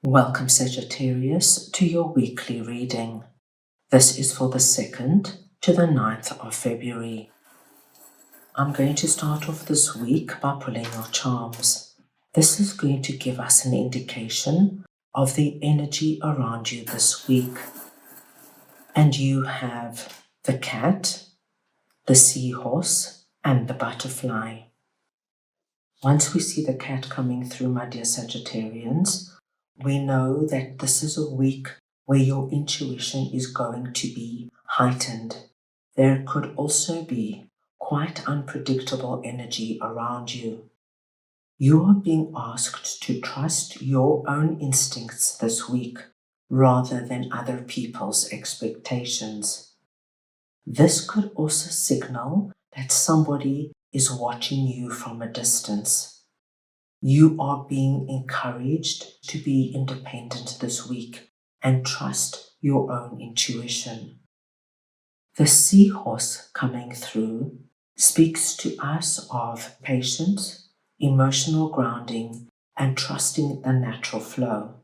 Welcome, Sagittarius, to your weekly reading. This is for the 2nd to the 9th of February. I'm going to start off this week by pulling your charms. This is going to give us an indication of the energy around you this week. And you have the cat, the seahorse, and the butterfly. Once we see the cat coming through, my dear Sagittarians, we know that this is a week where your intuition is going to be heightened. There could also be quite unpredictable energy around you. You are being asked to trust your own instincts this week rather than other people's expectations. This could also signal that somebody is watching you from a distance. You are being encouraged to be independent this week and trust your own intuition. The seahorse coming through speaks to us of patience, emotional grounding, and trusting the natural flow.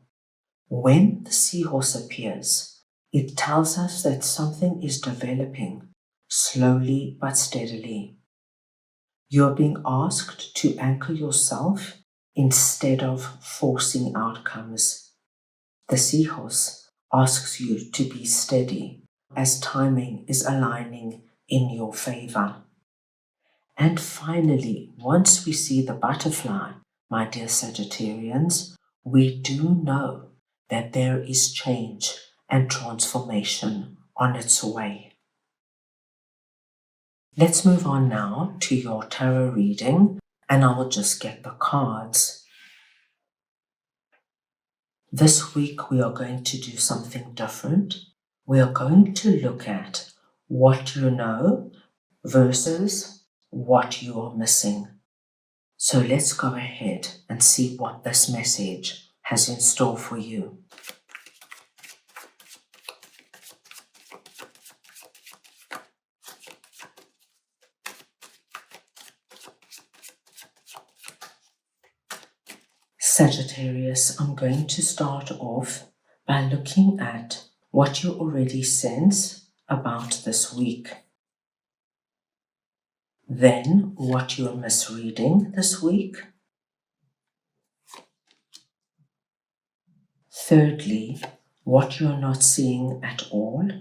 When the seahorse appears, it tells us that something is developing slowly but steadily. You're being asked to anchor yourself instead of forcing outcomes. The seahorse asks you to be steady as timing is aligning in your favor. And finally, once we see the butterfly, my dear Sagittarians, we do know that there is change and transformation on its way. Let's move on now to your tarot reading, and I will just get the cards. This week we are going to do something different. We are going to look at what you know versus what you are missing. So let's go ahead and see what this message has in store for you. Sagittarius, I'm going to start off by looking at what you already sense about this week. Then what you're misreading this week. Thirdly, what you're not seeing at all.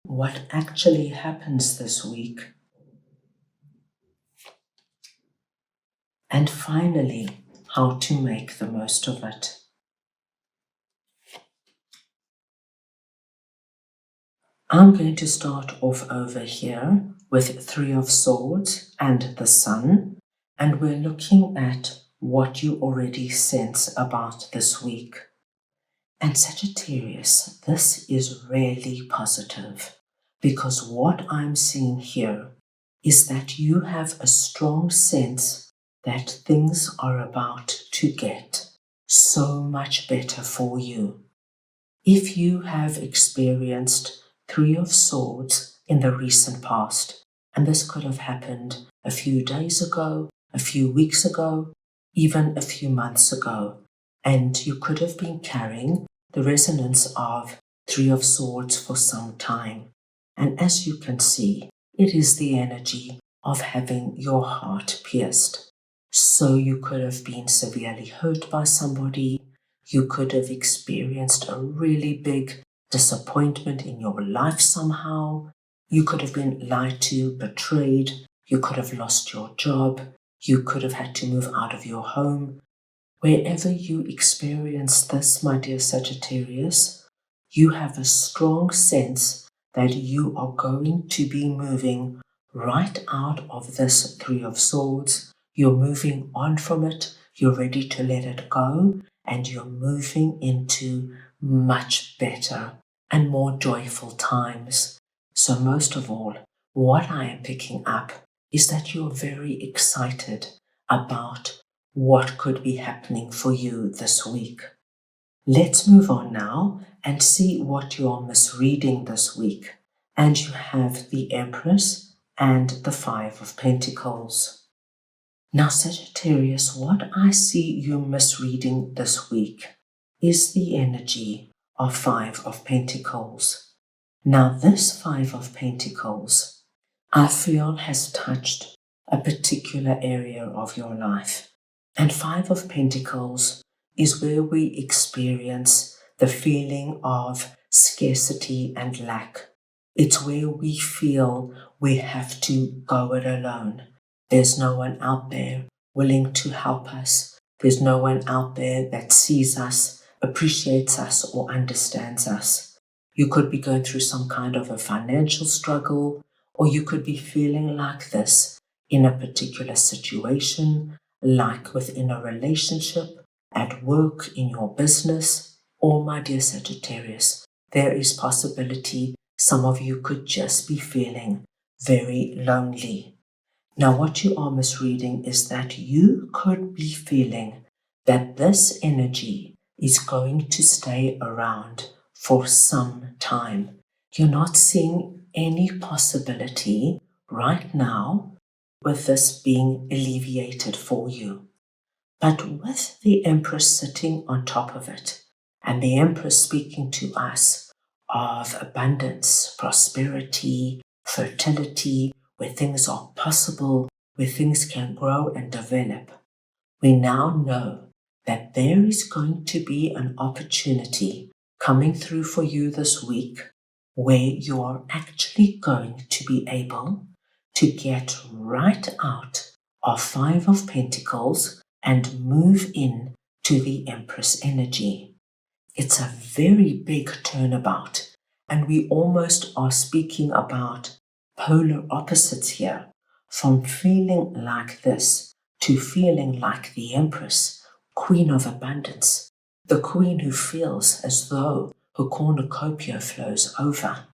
What actually happens this week. And finally, how to make the most of it. I'm going to start off over here with 3 of Swords and the Sun, and we're looking at what you already sense about this week. And Sagittarius, this is really positive because what I'm seeing here is that you have a strong sense that things are about to get so much better for you. If you have experienced 3 of Swords in the recent past, and this could have happened a few days ago, a few weeks ago, even a few months ago, and you could have been carrying the resonance of 3 of Swords for some time. And as you can see, it is the energy of having your heart pierced. So you could have been severely hurt by somebody. You could have experienced a really big disappointment in your life somehow. You could have been lied to, betrayed. You could have lost your job. You could have had to move out of your home. Wherever you experience this, my dear Sagittarius, you have a strong sense that you are going to be moving right out of this 3 of Swords. You're moving on from it. You're ready to let it go. And you're moving into much better and more joyful times. So most of all, what I am picking up is that you're very excited about what could be happening for you this week. Let's move on now and see what you are misreading this week. And you have the Empress and the 5 of Pentacles. Now, Sagittarius, what I see you misreading this week is the energy of Five of Pentacles. Now, this Five of Pentacles, I feel, has touched a particular area of your life. And Five of Pentacles is where we experience the feeling of scarcity and lack. It's where we feel we have to go it alone. There's no one out there willing to help us. There's no one out there that sees us, appreciates us, or understands us. You could be going through some kind of a financial struggle, or you could be feeling like this in a particular situation, like within a relationship, at work, in your business, or, my dear Sagittarius, there is possibility some of you could just be feeling very lonely. Now, what you are misreading is that you could be feeling that this energy is going to stay around for some time. You're not seeing any possibility right now with this being alleviated for you. But with the Empress sitting on top of it, and the Empress speaking to us of abundance, prosperity, fertility, where things are possible, where things can grow and develop, we now know that there is going to be an opportunity coming through for you this week where you are actually going to be able to get right out of Five of Pentacles and move in to the Empress energy. It's a very big turnabout, and we almost are speaking about polar opposites here, from feeling like this to feeling like the Empress, Queen of Abundance, the Queen who feels as though her cornucopia flows over.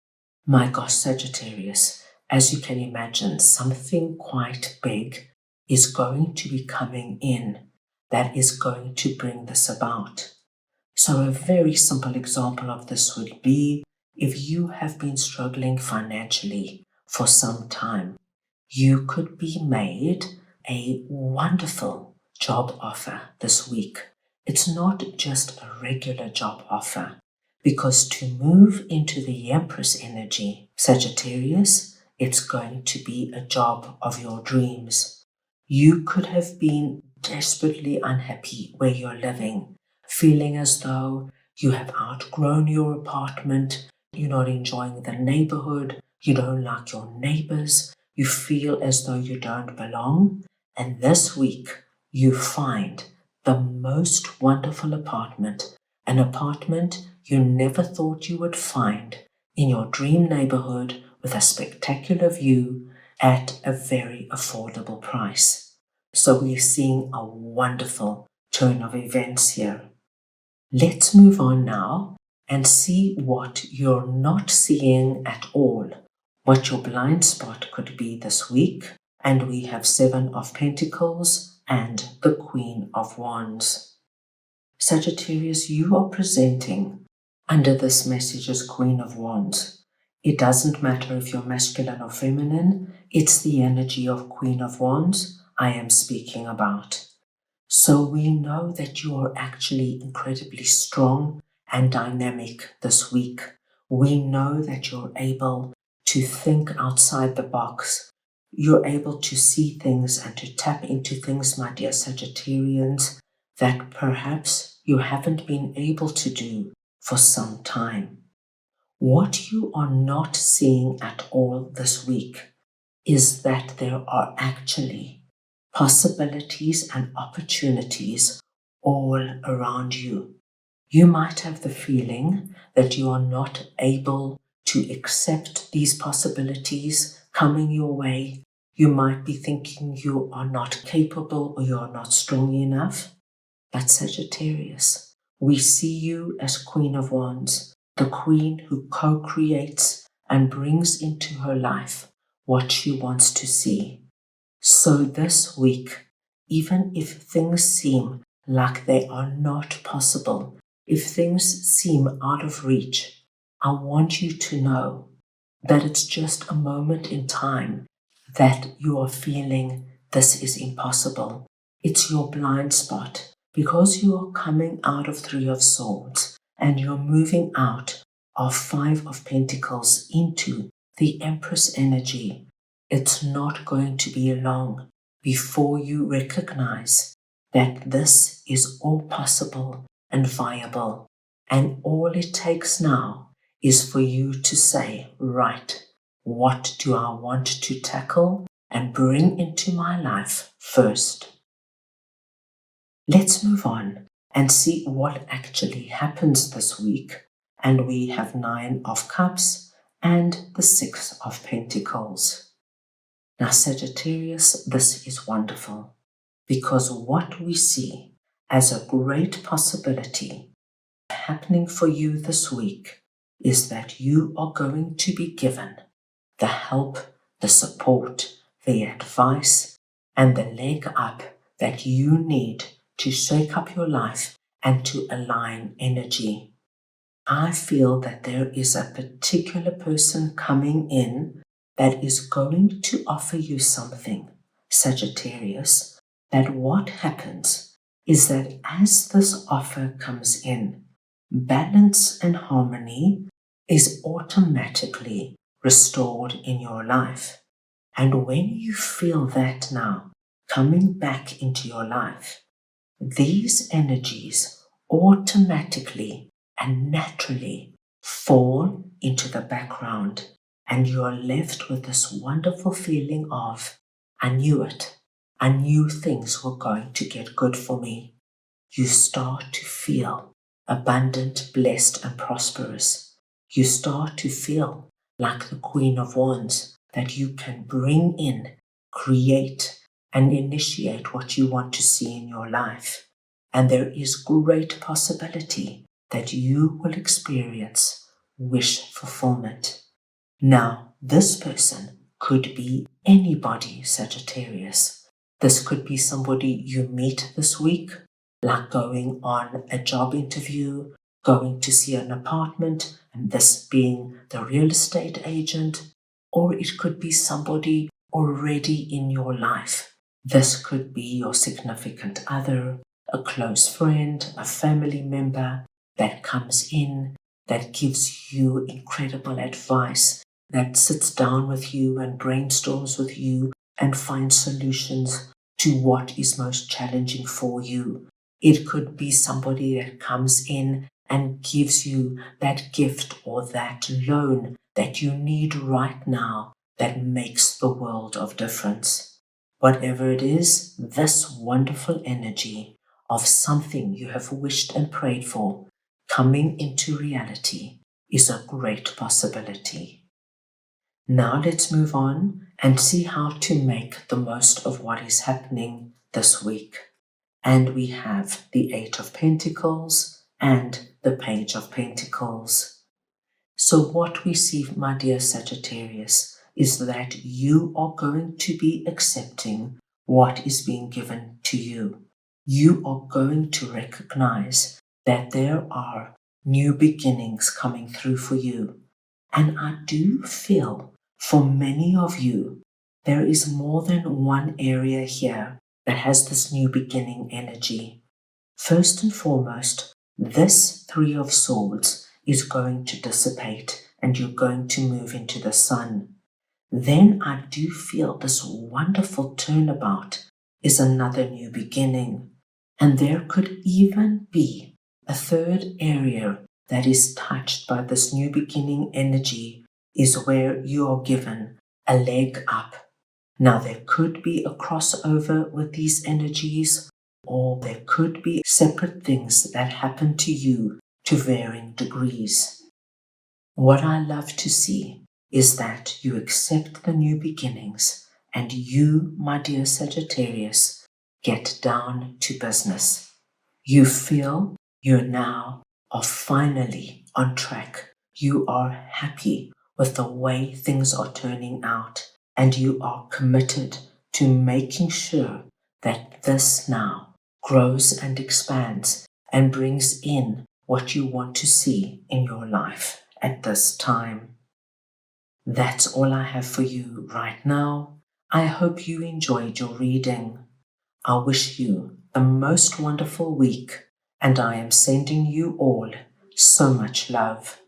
My gosh, Sagittarius, as you can imagine, something quite big is going to be coming in that is going to bring this about. So a very simple example of this would be if you have been struggling financially for some time, you could be made a wonderful job offer this week. It's not just a regular job offer, because to move into the Empress energy, Sagittarius, it's going to be a job of your dreams. You could have been desperately unhappy where you're living, feeling as though you have outgrown your apartment, you're not enjoying the neighborhood, you don't like your neighbors, you feel as though you don't belong. And this week, you find the most wonderful apartment, an apartment you never thought you would find in your dream neighborhood with a spectacular view at a very affordable price. So we're seeing a wonderful turn of events here. Let's move on now and see what you're not seeing at all, what your blind spot could be this week. And we have Seven of Pentacles and the Queen of Wands. Sagittarius, you are presenting under this message as Queen of Wands. It doesn't matter if you're masculine or feminine, it's the energy of Queen of Wands I am speaking about. So we know that you are actually incredibly strong and dynamic this week. We know that you're able to think outside the box. You're able to see things and to tap into things, my dear Sagittarians, that perhaps you haven't been able to do for some time. What you are not seeing at all this week is that there are actually possibilities and opportunities all around you. You might have the feeling that you are not able to accept these possibilities coming your way. You might be thinking you are not capable or you are not strong enough. But Sagittarius, we see you as Queen of Wands, the Queen who co-creates and brings into her life what she wants to see. So this week, even if things seem like they are not possible, if things seem out of reach, I want you to know that it's just a moment in time that you are feeling this is impossible. It's your blind spot because you are coming out of Three of Swords and you're moving out of Five of Pentacles into the Empress energy. It's not going to be long before you recognize that this is all possible and viable. And all it takes now is for you to say, right, what do I want to tackle and bring into my life first? Let's move on and see what actually happens this week. And we have Nine of Cups and the Six of Pentacles. Now, Sagittarius, this is wonderful because what we see as a great possibility happening for you this week is that you are going to be given the help, the support, the advice, and the leg up that you need to shake up your life and to align energy. I feel that there is a particular person coming in that is going to offer you something, Sagittarius, that what happens is that as this offer comes in, balance and harmony is automatically restored in your life. And when you feel that now coming back into your life, these energies automatically and naturally fall into the background, and you are left with this wonderful feeling of, I knew it. I knew things were going to get good for me. You start to feel abundant, blessed, and prosperous. You start to feel like the Queen of Wands, that you can bring in, create, and initiate what you want to see in your life. And there is great possibility that you will experience wish fulfillment. Now, this person could be anybody, Sagittarius. This could be somebody you meet this week, like going on a job interview, going to see an apartment, and this being the real estate agent, or it could be somebody already in your life. This could be your significant other, a close friend, a family member that comes in, that gives you incredible advice, that sits down with you and brainstorms with you and finds solutions to what is most challenging for you. It could be somebody that comes in and gives you that gift or that loan that you need right now that makes the world of difference. Whatever it is, this wonderful energy of something you have wished and prayed for coming into reality is a great possibility. Now let's move on and see how to make the most of what is happening this week. And we have the Eight of Pentacles and the Page of Pentacles. So what we see, my dear Sagittarius, is that you are going to be accepting what is being given to you. You are going to recognize that there are new beginnings coming through for you. And I do feel for many of you, there is more than one area here that has this new beginning energy. First and foremost, this Three of Swords is going to dissipate and you're going to move into the Sun. Then I do feel this wonderful turnabout is another new beginning. And there could even be a third area that is touched by this new beginning energy, is where you are given a leg up. Now there could be a crossover with these energies, or there could be separate things that happen to you to varying degrees. What I love to see is that you accept the new beginnings and you, my dear Sagittarius, get down to business. You feel you now are finally on track. You are happy with the way things are turning out, and you are committed to making sure that this now grows and expands and brings in what you want to see in your life at this time. That's all I have for you right now. I hope you enjoyed your reading. I wish you the most wonderful week, and I am sending you all so much love.